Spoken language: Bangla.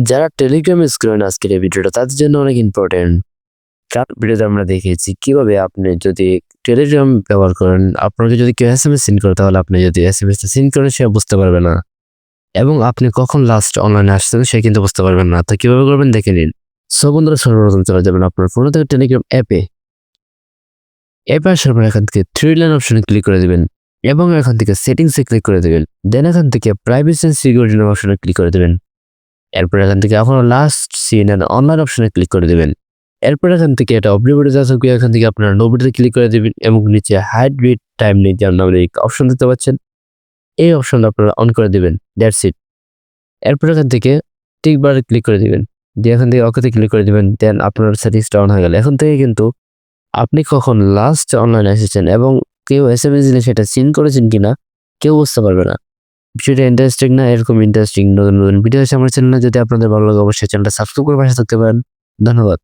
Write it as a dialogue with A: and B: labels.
A: যারা টেলিগ্রাম ইউজ করেন আজকের এই ভিডিওটা তাদের জন্য অনেক ইম্পর্টেন্ট। কারণ ভিডিওতে আমরা দেখিয়েছি কিভাবে আপনি যদি টেলিগ্রাম ব্যবহার করেন, আপনাকে যদি কেউ এসএমএস সেন্ড করে তাহলে আপনি যদি এসএমএসটা সেন্ড করেন সে বুঝতে পারবে না, এবং আপনি কখন লাস্ট অনলাইনে আসছেন সে কিন্তু বুঝতে পারবেন না। তো কিভাবে করবেন দেখে নিন। সো বন্ধুরা, সর্বপ্রথম চলে যাবেন আপনার ফোন থেকে টেলিগ্রাম অ্যাপে আসার পর এখান থেকে থ্রি লাইন অপশনে ক্লিক করে দেবেন এবং এখান থেকে সেটিংসে ক্লিক করে দেবেন। দেন এখান থেকে প্রাইভেসি এন্ড সিকিউরিটি অপশনে ক্লিক করে দেবেন। এরপর এখান থেকে আপনার লাস্ট সিন এন্ড অনলাইন অপশনে ক্লিক করে দেবেন। এরপর এখান থেকে এটা অবলিভিটি আছে এখান থেকে আপনার নোবিটিতে ক্লিক করে দেবেন এবং নিচে হাইড রিড টাইম নিতে নামে অপশন দিতে পাচ্ছেন, এই অপশনটা আপনারা অন করে দিবেন। That's it. এরপর এখান থেকে টিক বারে ক্লিক করে দিবেন, দিয়ে এখান থেকে ওকেতে ক্লিক করে দিবেন। দেন আপনার সেটিংসটা অন হয়ে গেল। এখন থেকে কিন্তু আপনি কখন লাস্ট অনলাইনে এসেছেন এবং কেউ এসএমএস দিলে সেটা সিন করেছেন কিনা কেউ বুঝতে পারবে না। বিষয়টা ইন্টারেস্টিং না? এরকম ইন্টারেস্টিং নতুন নতুন ভিডিও আছে আমার চ্যানেলে। যদি আপনাদের ভালো লাগে অবশ্যই চ্যানেলটা সাবস্ক্রাইব করে পাশে থাকতে পারেন। ধন্যবাদ।